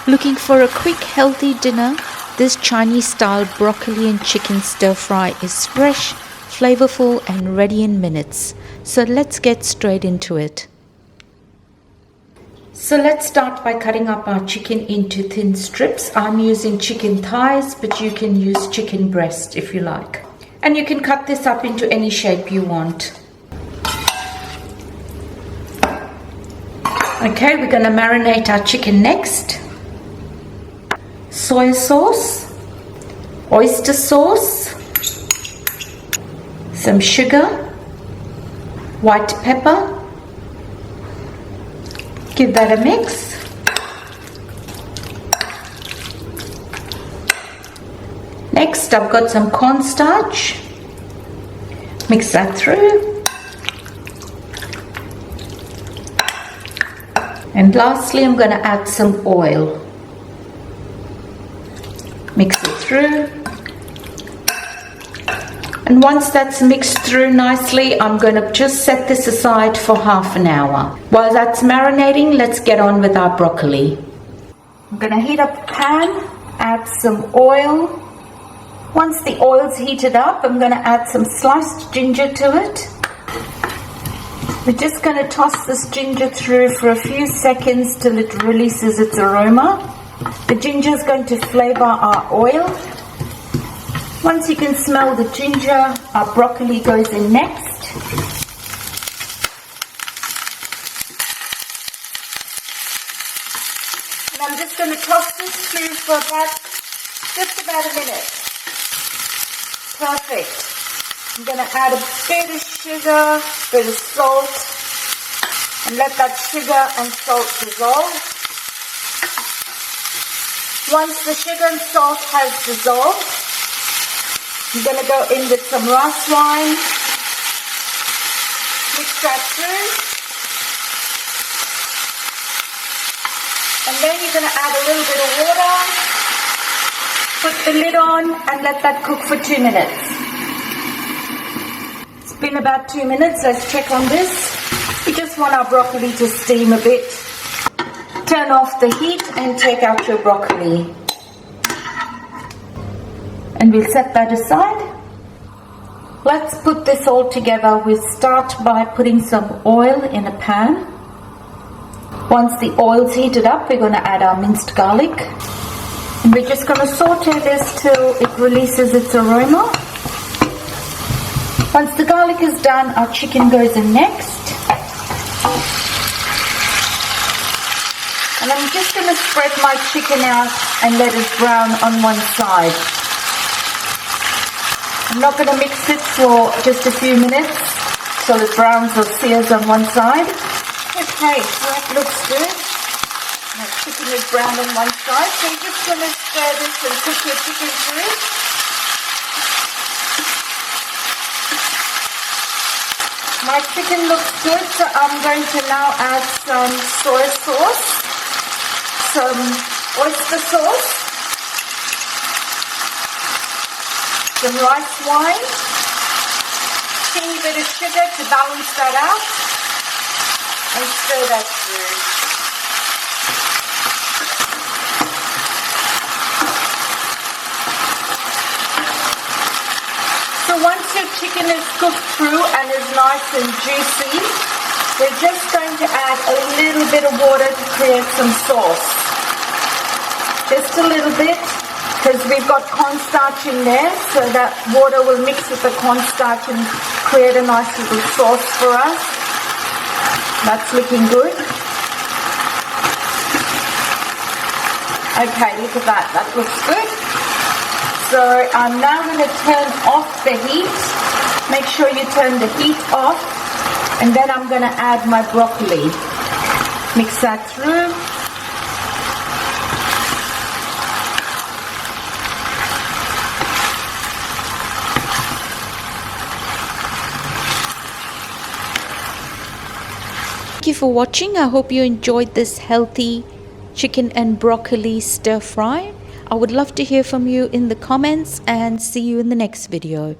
Looking for a quick healthy dinner? This Chinese style broccoli and chicken stir fry is fresh, flavorful and ready in minutes. So let's get straight into it. So let's start by cutting up our chicken into thin strips. I'm using chicken thighs, but you can use chicken breast if you like. And you can cut this up into any shape you want. Okay, we're going to marinate our chicken next. Soy sauce, oyster sauce, some sugar, white pepper. Give that a mix. Next, I've got some cornstarch. Mix that through. And lastly, I'm going to add some oil. Mix it through. And once that's mixed through nicely, I'm going to just set this aside for half an hour. While that's marinating, let's get on with our broccoli. I'm going to heat up a pan, add some oil. Once the oil's heated up, I'm going to add some sliced ginger to it. We're just going to toss this ginger through for a few seconds till it releases its aroma. The ginger is going to flavor our oil. Once you can smell the ginger, our broccoli goes in next. And I'm just going to toss this through for just about a minute. Perfect. I'm going to add a bit of sugar, a bit of salt, and let that sugar and salt dissolve. Once the sugar and salt has dissolved, I'm going to go in with some rice wine, mix that through, and then you're going to add a little bit of water, put the lid on and let that cook for 2 minutes. It's been about 2 minutes, let's check on this. We just want our broccoli to steam a bit. Turn off the heat and take out your broccoli. And we'll set that aside. Let's put this all together. We'll start by putting some oil in a pan. Once the oil's heated up, we're going to add our minced garlic. And we're just going to saute this till it releases its aroma. Once the garlic is done, our chicken goes in next. And I'm just going to spread my chicken out and let it brown on one side. I'm not going to mix it for just a few minutes till it browns or sears on one side. Okay, so that looks good. My chicken is brown on one side, so you're just going to stir this and cook your chicken through. My chicken looks good, so I'm going to now add some soy sauce, some oyster sauce, some rice wine, teeny bit of sugar to balance that out, and stir that through. So once your chicken is cooked through and is nice and juicy, we're just going to add a little bit of water to create some sauce. Just a little bit, because we've got cornstarch in there, so that water will mix with the cornstarch and create a nice little sauce for us. That's looking good. Okay, look at that. That looks good. So I'm now going to turn off the heat. Make sure you turn the heat off. And then I'm going to add my broccoli. Mix that through. Thank you for watching. I hope you enjoyed this healthy chicken and broccoli stir fry. I would love to hear from you in the comments and see you in the next video.